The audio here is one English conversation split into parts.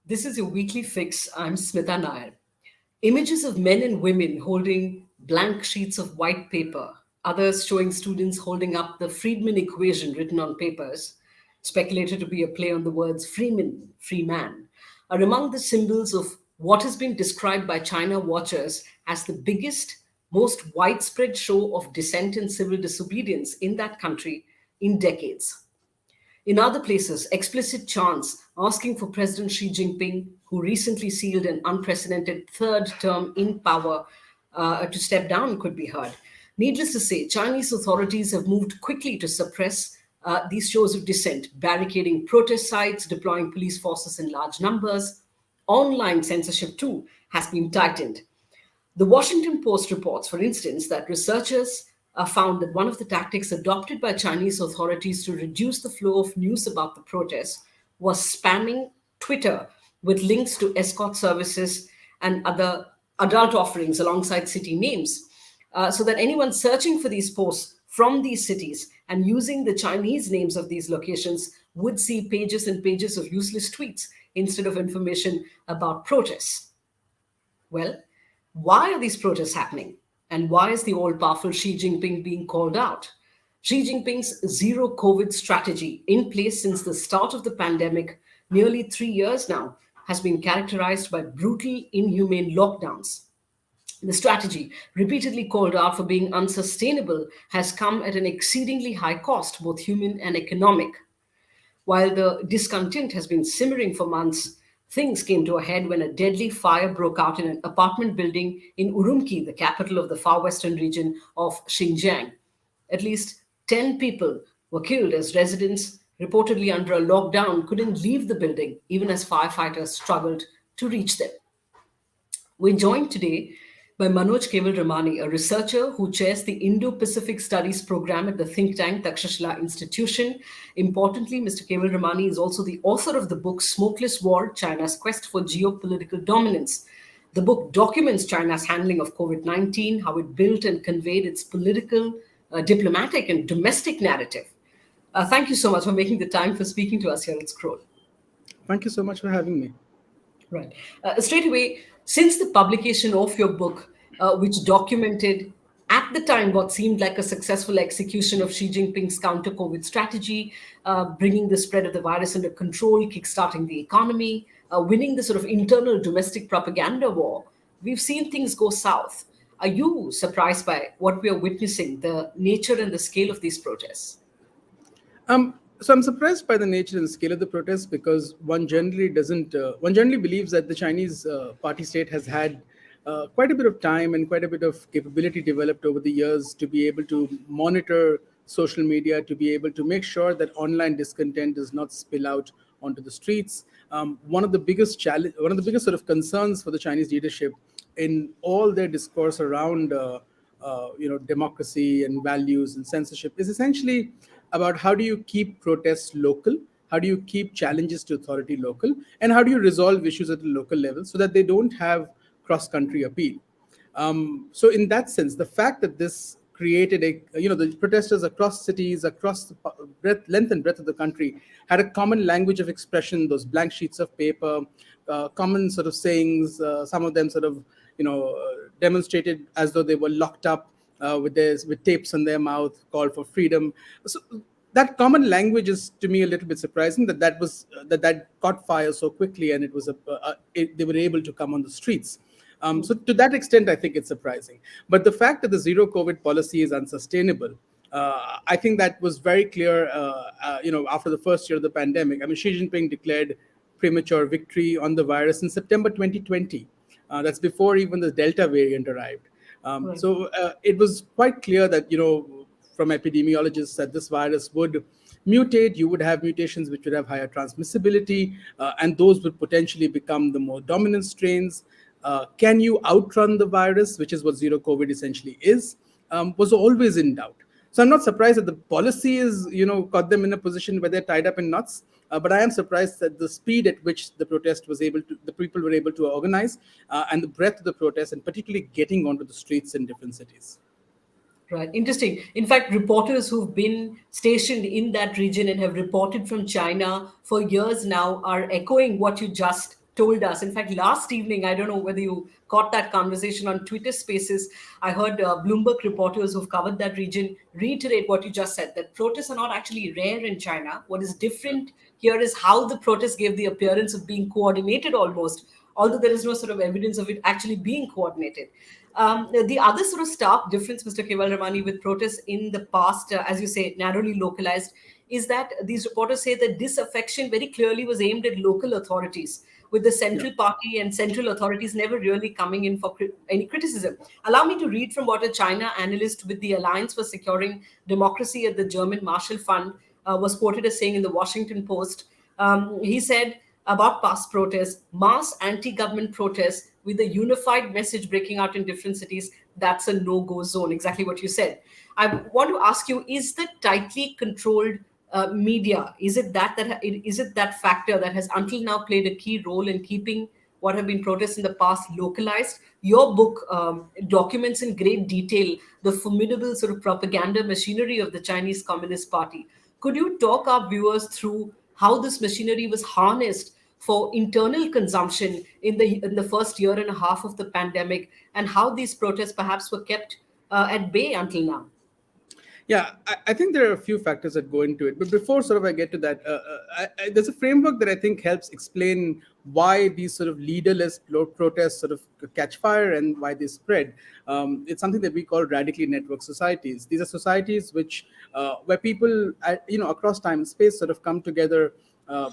This is your weekly fix. I'm Smitha Nair. Images of men and women holding blank sheets of white paper, others showing students holding up the Friedman equation written on papers, speculated to be a play on the words Freeman, free man, are among the symbols of what has been described by China watchers as the biggest, most widespread show of dissent and civil disobedience in that country in decades. In other places, explicit chants asking for President Xi Jinping, who recently sealed an unprecedented third term in power, to step down could be heard. Needless to say, Chinese authorities have moved quickly to suppress these shows of dissent, barricading protest sites, deploying police forces in large numbers. Online censorship, too, has been tightened. The Washington Post reports, for instance, that researchers found that one of the tactics adopted by Chinese authorities to reduce the flow of news about the protests was spamming Twitter with links to escort services and other adult offerings alongside city names, so that anyone searching for these posts from these cities and using the Chinese names of these locations would see pages and pages of useless tweets instead of information about protests. Well, why are these protests happening? And why is the all powerful Xi Jinping being called out? Xi Jinping's zero COVID strategy, in place since the start of the pandemic, nearly 3 years now, has been characterized by brutal, inhumane lockdowns. The strategy, repeatedly called out for being unsustainable, has come at an exceedingly high cost, both human and economic. While the discontent has been simmering for months, things came to a head when a deadly fire broke out in an apartment building in Urumqi, the capital of the far western region of Xinjiang. At least 10 people were killed as residents, reportedly under a lockdown, couldn't leave the building even as firefighters struggled to reach them. We're joined today by Manoj Kewalramani, a researcher who chairs the Indo-Pacific Studies program at the think tank Takshashila Institution. Importantly, Mr. Kewalramani is also the author of the book Smokeless War, China's Quest for Geopolitical Dominance. The book documents China's handling of COVID-19, how it built and conveyed its political, diplomatic, and domestic narrative. Thank you so much for making the time for speaking to us here at Scroll. Thank you so much for having me. Right. Straight away, since the publication of your book, which documented at the time what seemed like a successful execution of Xi Jinping's counter COVID strategy, bringing the spread of the virus under control, kickstarting the economy, winning the sort of internal domestic propaganda war, we've seen things go south. Are you surprised by what we are witnessing, the nature and the scale of these protests? So I'm surprised by the nature and scale of the protests because one generally believes that the Chinese party state has had quite a bit of time and quite a bit of capability developed over the years to be able to monitor social media, to be able to make sure that online discontent does not spill out onto the streets. One of the biggest sort of concerns for the Chinese leadership in all their discourse around democracy and values and censorship is essentially about how do you keep protests local, how do you keep challenges to authority local, and how do you resolve issues at the local level so that they don't have cross-country appeal. So in that sense, the fact that this created the protesters across cities, across the length and breadth of the country had a common language of expression, those blank sheets of paper, common sort of sayings, some of them sort of, demonstrated as though they were locked up with tapes on their mouth, called for freedom. So that common language is to me a little bit surprising that caught fire so quickly, and they were able to come on the streets. So to that extent, I think it's surprising. But the fact that the zero COVID policy is unsustainable, I think that was very clear. After the first year of the pandemic, I mean, Xi Jinping declared premature victory on the virus in September 2020. That's before even the Delta variant arrived. Right. So it was quite clear that, from epidemiologists, that this virus would mutate. You would have mutations which would have higher transmissibility, and those would potentially become the more dominant strains. Can you outrun the virus, which is what zero COVID essentially is, was always in doubt. So I'm not surprised that the policy is, got them in a position where they're tied up in knots. But I am surprised that the speed at which the people were able to organize, and the breadth of the protest, and particularly getting onto the streets in different cities. Right. Interesting. In fact, reporters who've been stationed in that region and have reported from China for years now are echoing what you just told us. In fact, last evening, I don't know whether you caught that conversation on Twitter Spaces. I heard Bloomberg reporters who've covered that region reiterate what you just said, that protests are not actually rare in China. What is different here is how the protests gave the appearance of being coordinated almost, although there is no sort of evidence of it actually being coordinated. The other sort of stark difference, Mr. Kewalramani, with protests in the past, as you say, narrowly localized, is that these reporters say that disaffection very clearly was aimed at local authorities, with the Yeah. central party and central authorities never really coming in for any criticism. Allow me to read from what a China analyst with the Alliance for Securing Democracy at the German Marshall Fund was quoted as saying in the Washington Post. He said about past protests, mass anti government protests with a unified message breaking out in different cities, that's a no go zone. Exactly what you said. I want to ask you, is the tightly controlled media, is it that factor that has until now played a key role in keeping what have been protests in the past localized? Your book documents in great detail the formidable sort of propaganda machinery of the Chinese Communist Party. Could you talk our viewers through how this machinery was harnessed for internal consumption in the first year and a half of the pandemic, and how these protests perhaps were kept at bay until now? Yeah, I think there are a few factors that go into it. But before sort of I get to that, there's a framework that I think helps explain why these sort of leaderless protests sort of catch fire and why they spread. It's something that we call radically networked societies. These are societies which where people, across time and space sort of come together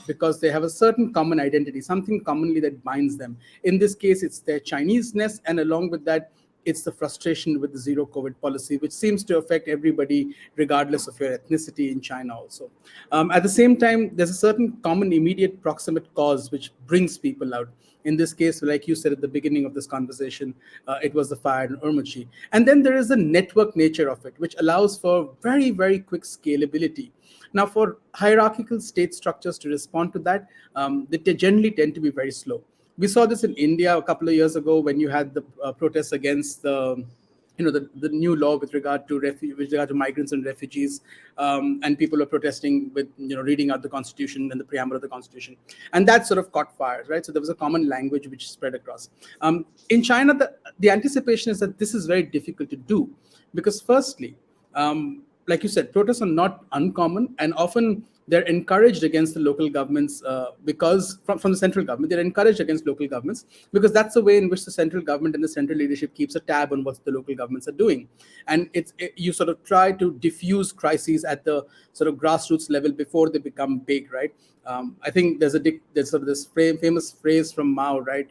because they have a certain common identity, something commonly that binds them. In this case, it's their Chineseness, and along with that, it's the frustration with the zero COVID policy, which seems to affect everybody, regardless of your ethnicity in China also. At the same time, there's a certain common immediate proximate cause which brings people out. In this case, like you said at the beginning of this conversation, it was the fire in Urumqi. And then there is the network nature of it, which allows for very, very quick scalability. Now, for hierarchical state structures to respond to that, they generally tend to be very slow. We saw this in India a couple of years ago when you had the protests against the new law with regard to migrants and refugees, and people are protesting with reading out the constitution and the preamble of the constitution, and that sort of caught fire, right? So there was a common language which spread across. In China, the anticipation is that this is very difficult to do because, firstly, like you said, protests are not uncommon, and often they're encouraged against the local governments because from the central government, they're encouraged against local governments because that's the way in which the central government and the central leadership keeps a tab on what the local governments are doing. And you sort of try to diffuse crises at the sort of grassroots level before they become big, right? I think there's sort of this famous phrase from Mao, right?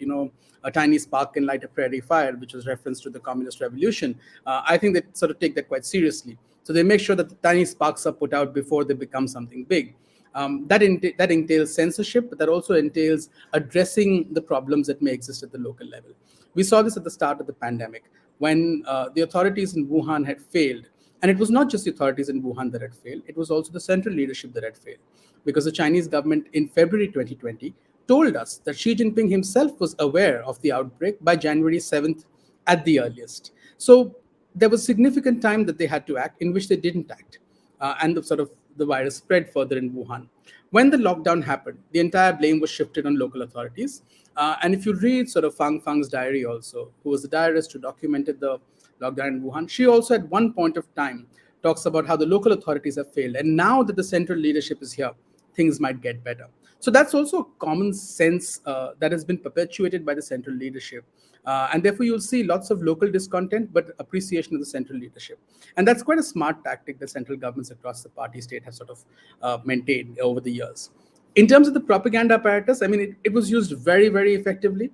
A tiny spark can light a prairie fire, which was reference to the communist revolution. I think they sort of take that quite seriously. So they make sure that the tiny sparks are put out before they become something big. That entails censorship, but that also entails addressing the problems that may exist at the local level. We saw this at the start of the pandemic when the authorities in Wuhan had failed. And it was not just the authorities in Wuhan that had failed, it was also the central leadership that had failed. Because the Chinese government in February 2020 told us that Xi Jinping himself was aware of the outbreak by January 7th at the earliest. So there was significant time that they had to act in which they didn't act. And the virus spread further in Wuhan. When the lockdown happened, the entire blame was shifted on local authorities. And if you read sort of Fang's diary also, who was the diarist who documented the lockdown in Wuhan, she also at one point of time talks about how the local authorities have failed. And now that the central leadership is here, things might get better. So that's also a common sense that has been perpetuated by the central leadership. And therefore, you'll see lots of local discontent, but appreciation of the central leadership. And that's quite a smart tactic that central governments across the party state have sort of maintained over the years. In terms of the propaganda apparatus, I mean, it was used very, very effectively.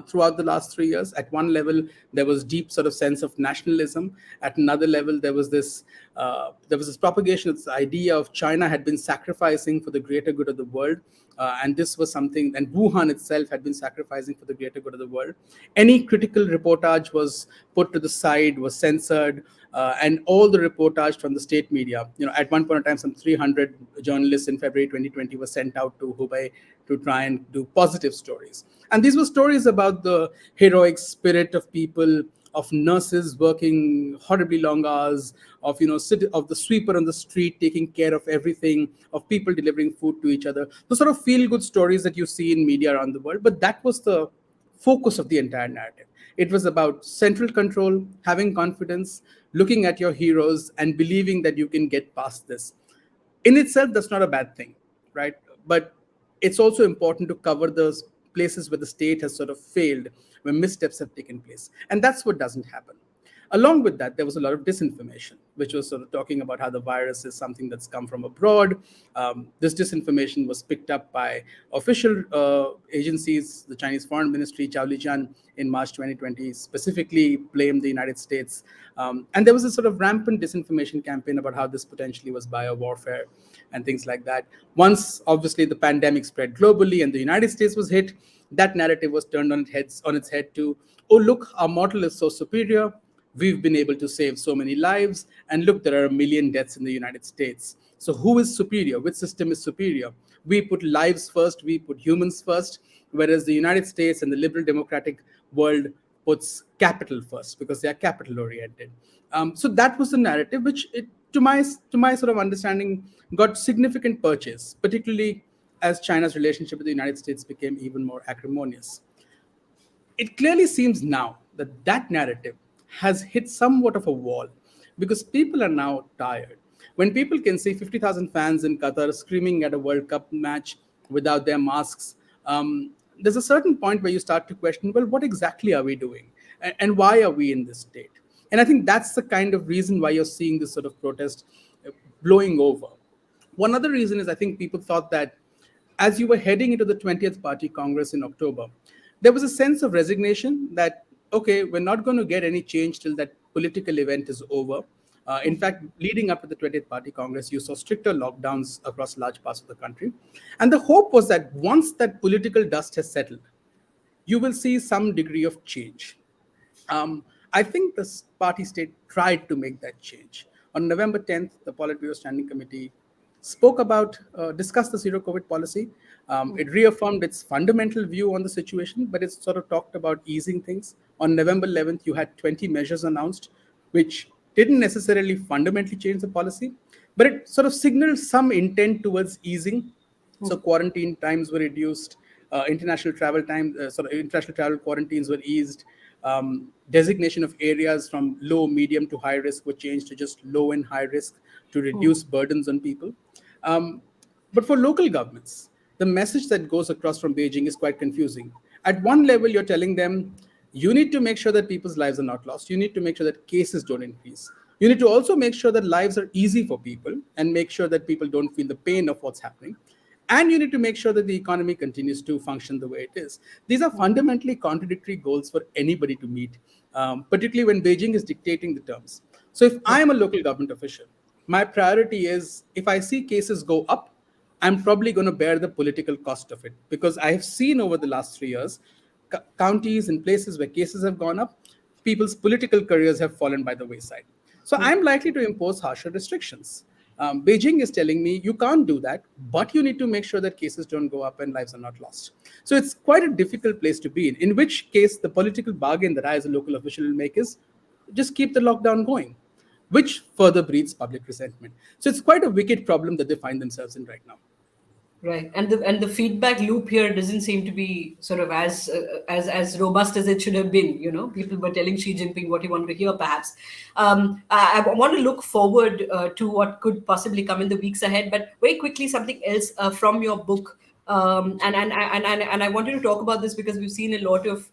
Throughout the last 3 years. At one level, there was deep sort of sense of nationalism. At another level, there was this propagation of this idea of China had been sacrificing for the greater good of the world. And this was something, and Wuhan itself had been sacrificing for the greater good of the world. Any critical reportage was put to the side, was censored, and all the reportage from the state media. At one point in time, some 300 journalists in February 2020 were sent out to Hubei to try and do positive stories. And these were stories about the heroic spirit of people of nurses working horribly long hours, of of the sweeper on the street taking care of everything, of people delivering food to each other. The sort of feel good stories that you see in media around the world. But that was the focus of the entire narrative. It was about central control, having confidence, looking at your heroes, and believing that you can get past this. In itself, that's not a bad thing, right? But it's also important to cover those places where the state has sort of failed, where missteps have taken place. And that's what doesn't happen. Along with that, there was a lot of disinformation, which was sort of talking about how the virus is something that's come from abroad. This disinformation was picked up by official agencies. The Chinese Foreign Ministry, Zhao Lijian, in March 2020, specifically blamed the United States. And there was a sort of rampant disinformation campaign about how this potentially was bio-warfare and things like that. Once, obviously, the pandemic spread globally and the United States was hit, that narrative was turned on its head to, oh, look, our model is so superior. We've been able to save so many lives. And look, there are 1 million deaths in the United States. So who is superior? Which system is superior? We put lives first, we put humans first, whereas the United States and the liberal democratic world puts capital first because they are capital oriented. So that was the narrative, which to my sort of understanding got significant purchase, particularly as China's relationship with the United States became even more acrimonious. It clearly seems now that that narrative has hit somewhat of a wall because people are now tired. When people can see 50,000 fans in Qatar screaming at a World Cup match without their masks, there's a certain point where you start to question, well, what exactly are we doing? And why are we in this state? And I think that's the kind of reason why you're seeing this sort of protest blowing over. One other reason is I think people thought that as you were heading into the 20th Party Congress in October, there was a sense of resignation that, okay, we're not going to get any change till that political event is over. In fact, leading up to the 20th Party Congress, you saw stricter lockdowns across large parts of the country. And the hope was that once that political dust has settled, you will see some degree of change. I think the party state tried to make that change. On November 10th, the Politburo Standing Committee discussed the zero COVID policy. It reaffirmed its fundamental view on the situation, but it sort of talked about easing things. On November 11th, you had 20 measures announced, which didn't necessarily fundamentally change the policy, but it sort of signaled some intent towards easing. So quarantine times were reduced, international travel quarantines were eased. Designation of areas from low, medium to high risk were changed to just low and high risk to reduce burdens on people. But for local governments, the message that goes across from Beijing is quite confusing. At one level, you're telling them, you need to make sure that people's lives are not lost. You need to make sure that cases don't increase. You need to also make sure that lives are easy for people and make sure that people don't feel the pain of what's happening. And you need to make sure that the economy continues to function the way it is. These are fundamentally contradictory goals for anybody to meet, particularly when Beijing is dictating the terms. So if I am a local government official, my priority is if I see cases go up, I'm probably going to bear the political cost of it because I have seen over the last 3 years, counties and places where cases have gone up, people's political careers have fallen by the wayside. So I'm likely to impose harsher restrictions. Beijing is telling me you can't do that, but you need to make sure that cases don't go up and lives are not lost. So it's quite a difficult place to be in which case the political bargain that I as a local official will make is just keep the lockdown going, which further breeds public resentment. So it's quite a wicked problem that they find themselves in right now. Right, and the feedback loop here doesn't seem to be sort of as robust as it should have been. People were telling Xi Jinping what he wanted to hear, perhaps. I want to look forward to what could possibly come in the weeks ahead, but very quickly, something else from your book, and I wanted to talk about this because we've seen a lot of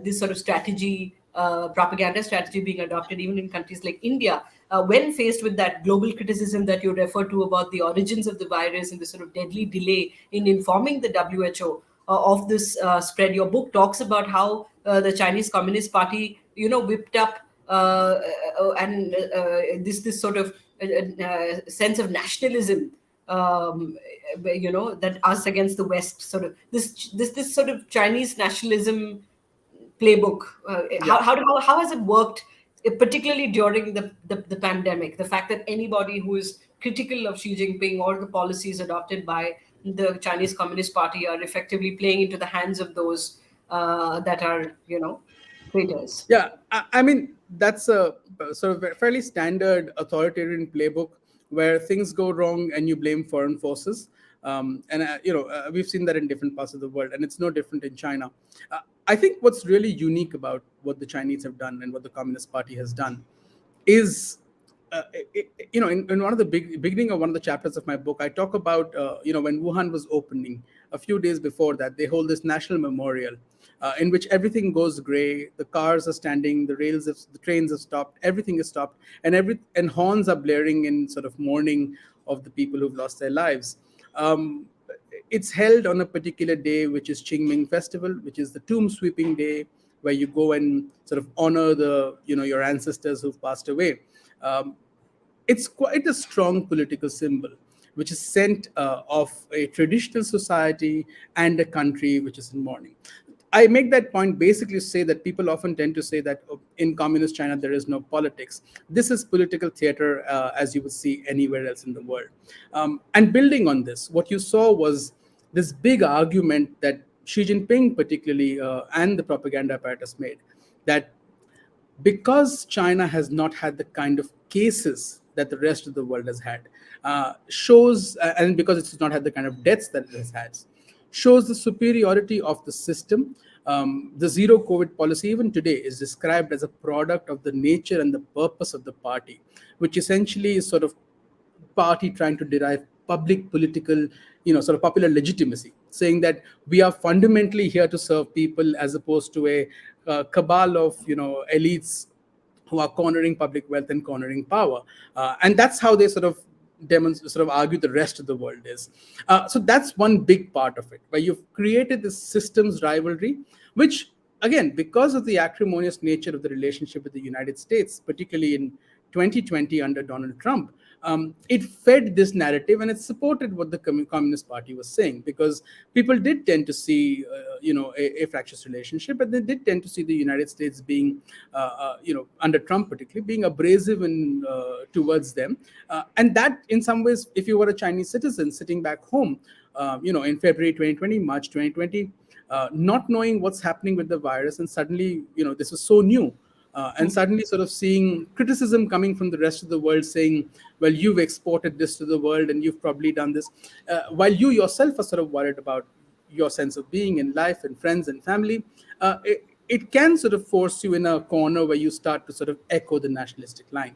this sort of strategy, propaganda strategy being adopted even in countries like India, when faced with that global criticism that you refer to about the origins of the virus and the sort of deadly delay in informing the WHO of this spread. Your book talks about how the Chinese Communist Party, whipped up and this sort of sense of nationalism, that us against the West, sort of this sort of Chinese nationalism playbook. Yeah. How has it worked, particularly during the pandemic? The fact that anybody who is critical of Xi Jinping or the policies adopted by the Chinese Communist Party are effectively playing into the hands of those that are. traitors. Yeah, I mean, that's a sort of a fairly standard authoritarian playbook where things go wrong and you blame foreign forces. We've seen that in different parts of the world, and it's no different in China. I think what's really unique about what the Chinese have done and what the Communist Party has done is in one of the beginning of one of the chapters of my book, I talk about when Wuhan was opening. A few days before that, they hold this national memorial in which everything goes gray. The cars are standing, the trains have stopped, everything is stopped, and horns are blaring in sort of mourning of the people who've lost their lives. um, it's held on a particular day, which is Qingming Festival, which is the tomb sweeping day, where you go and sort of honor your ancestors who've passed away. Um, it's quite a strong political symbol, which is sent of a traditional society and a country which is in mourning. I make that point basically to say that people often tend to say that in communist China there is no politics. This is political theater as you would see anywhere else in the world. And building on this, what you saw was this big argument that Xi Jinping, particularly, and the propaganda apparatus made, that because China has not had the kind of cases that the rest of the world has had, and because it's not had the kind of deaths that it has had, shows the superiority of the system. The zero COVID policy, even today, is described as a product of the nature and the purpose of the party, which essentially is sort of party trying to derive public political, sort of popular legitimacy, saying that we are fundamentally here to serve people as opposed to a cabal of, elites who are cornering public wealth and cornering power. And that's how they sort of argue the rest of the world is. So that's one big part of it, where you've created this systems rivalry, which, again, because of the acrimonious nature of the relationship with the United States, particularly in 2020 under Donald Trump, it fed this narrative, and it supported what the Communist Party was saying, because people did tend to see, a fractious relationship, and they did tend to see the United States being, under Trump particularly, being abrasive towards them. And that, in some ways, if you were a Chinese citizen sitting back home, in February 2020, March 2020, not knowing what's happening with the virus, and suddenly, this was so new, and suddenly sort of seeing criticism coming from the rest of the world saying, well, you've exported this to the world and you've probably done this, while you yourself are sort of worried about your sense of being in life and friends and family. It can sort of force you in a corner where you start to sort of echo the nationalistic line.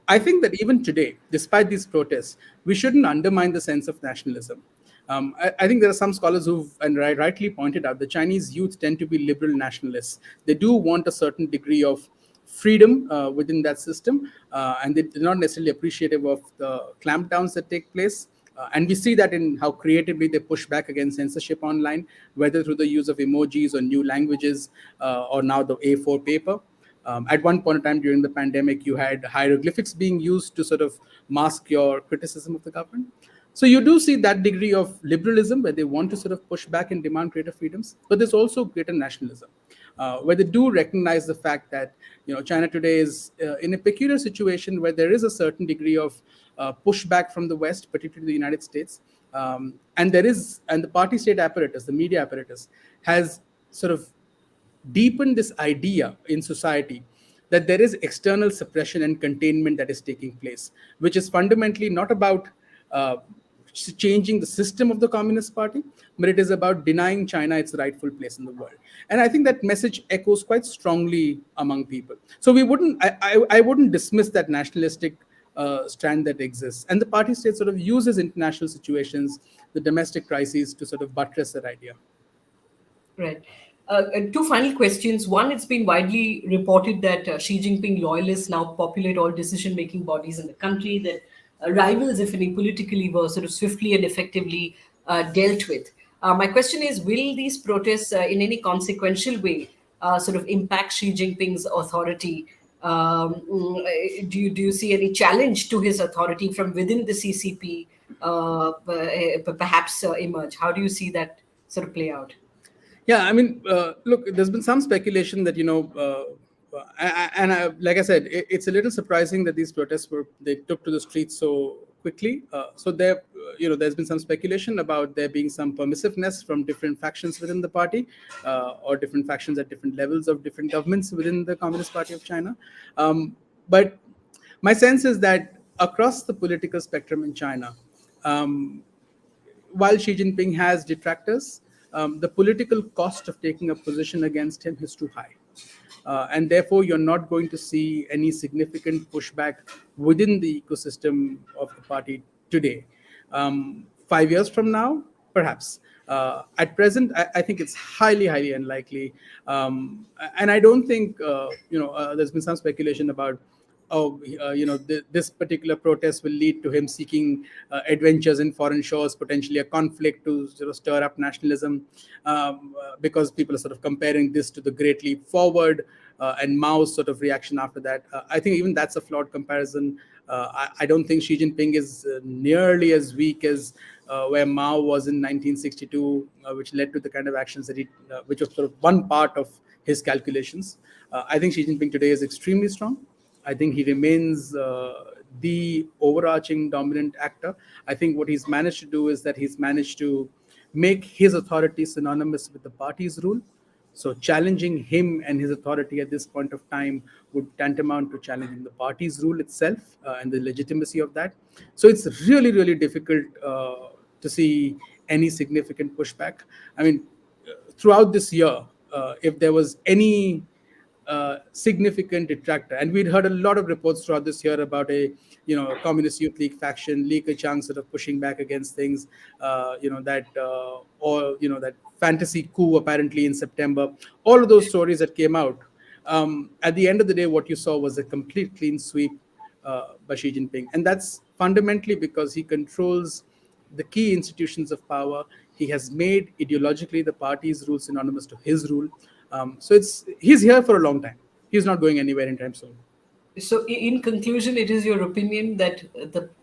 I think that even today, despite these protests, we shouldn't undermine the sense of nationalism. I think there are some scholars who've and rightly pointed out the Chinese youth tend to be liberal nationalists. They do want a certain degree of freedom within that system, and they're not necessarily appreciative of the clampdowns that take place. And we see that in how creatively they push back against censorship online, whether through the use of emojis or new languages, or now the A4 paper. At one point in time during the pandemic, you had hieroglyphics being used to sort of mask your criticism of the government. So you do see that degree of liberalism where they want to sort of push back and demand greater freedoms, but there's also greater nationalism, where they do recognize the fact that China today is in a peculiar situation where there is a certain degree of pushback from the West, particularly the United States, and the party state apparatus, the media apparatus, has sort of deepen this idea in society that there is external suppression and containment that is taking place, which is fundamentally not about changing the system of the Communist Party, but it is about denying China its rightful place in the world. And I think that message echoes quite strongly among people. So I wouldn't dismiss that nationalistic strand that exists. And the party state sort of uses international situations, the domestic crises, to sort of buttress that idea. Right. And two final questions. One, it's been widely reported that Xi Jinping loyalists now populate all decision making bodies in the country, that rivals, if any, politically were sort of swiftly and effectively dealt with. My question is, will these protests in any consequential way sort of impact Xi Jinping's authority? Do you see any challenge to his authority from within the CCP perhaps emerge? How do you see that sort of play out? Yeah, I mean, look, there's been some speculation that like I said, it's a little surprising that these protests they took to the streets so quickly. So there, there's been some speculation about there being some permissiveness from different factions within the party, or different factions at different levels of different governments within the Communist Party of China. But my sense is that across the political spectrum in China, um, while Xi Jinping has detractors, the political cost of taking a position against him is too high. And therefore, you're not going to see any significant pushback within the ecosystem of the party today. 5 years from now, perhaps. At present, I think it's highly, highly unlikely. And I don't think, there's been some speculation about, oh, this particular protest will lead to him seeking adventures in foreign shores, potentially a conflict to stir up nationalism, because people are sort of comparing this to the Great Leap Forward, and Mao's sort of reaction after that. I think even that's a flawed comparison. I don't think Xi Jinping is nearly as weak as where Mao was in 1962, which led to the kind of actions that which was sort of one part of his calculations. I think Xi Jinping today is extremely strong. I think he remains the overarching dominant actor. I think what he's managed to do is that he's managed to make his authority synonymous with the party's rule. So challenging him and his authority at this point of time would tantamount to challenging the party's rule itself, and the legitimacy of that. So it's really, really difficult to see any significant pushback. I mean, throughout this year, if there was any significant detractor. And we'd heard a lot of reports throughout this year about a Communist Youth League faction, Li Keqiang, sort of pushing back against things, that fantasy coup apparently in September. All of those stories that came out. At the end of the day, what you saw was a complete clean sweep by Xi Jinping, and that's fundamentally because he controls the key institutions of power. He has made ideologically the party's rule synonymous to his rule. So he's here for a long time. He's not going anywhere anytime soon. So, in conclusion, it is your opinion that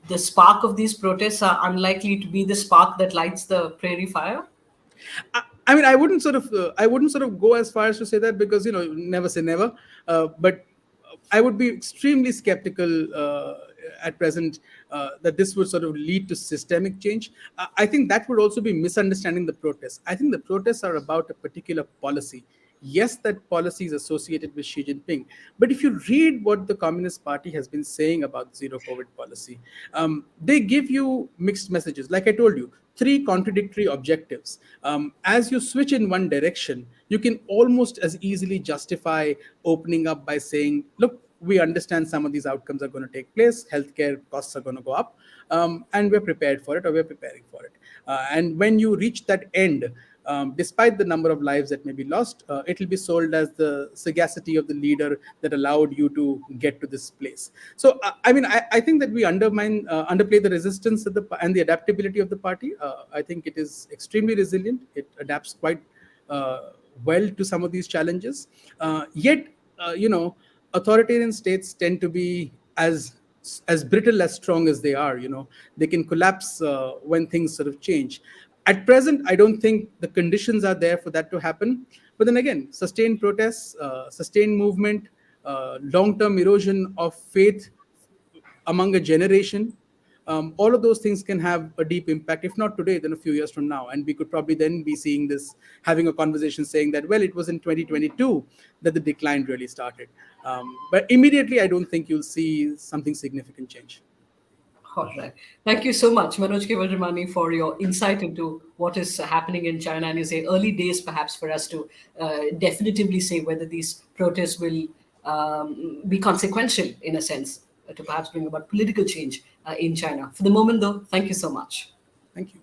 the spark of these protests are unlikely to be the spark that lights the prairie fire? I mean, I wouldn't sort of go as far as to say that, because never say never. But I would be extremely skeptical at present that this would sort of lead to systemic change. I think that would also be misunderstanding the protests. I think the protests are about a particular policy. Yes, that policy is associated with Xi Jinping. But if you read what the Communist Party has been saying about zero COVID policy, they give you mixed messages. Like I told you, three contradictory objectives. As you switch in one direction, you can almost as easily justify opening up by saying, look, we understand some of these outcomes are going to take place, healthcare costs are going to go up, and we're prepared for it, or we're preparing for it. And when you reach that end, despite the number of lives that may be lost, it will be sold as the sagacity of the leader that allowed you to get to this place. So, I think that we underplay the resistance and the adaptability of the party. I think it is extremely resilient. It adapts quite well to some of these challenges. Yet, authoritarian states tend to be as brittle as strong as they are. They can collapse when things sort of change. At present, I don't think the conditions are there for that to happen. But then again, sustained protests, sustained movement, long-term erosion of faith among a generation, all of those things can have a deep impact, if not today, then a few years from now. And we could probably then be seeing this, having a conversation saying that, well, it was in 2022 that the decline really started. But immediately, I don't think you'll see something significant change. All right. Thank you so much, Manoj Kewalramani, for your insight into what is happening in China. And you say early days, perhaps, for us to definitively say whether these protests will be consequential, in a sense, to perhaps bring about political change in China. For the moment, though, thank you so much. Thank you.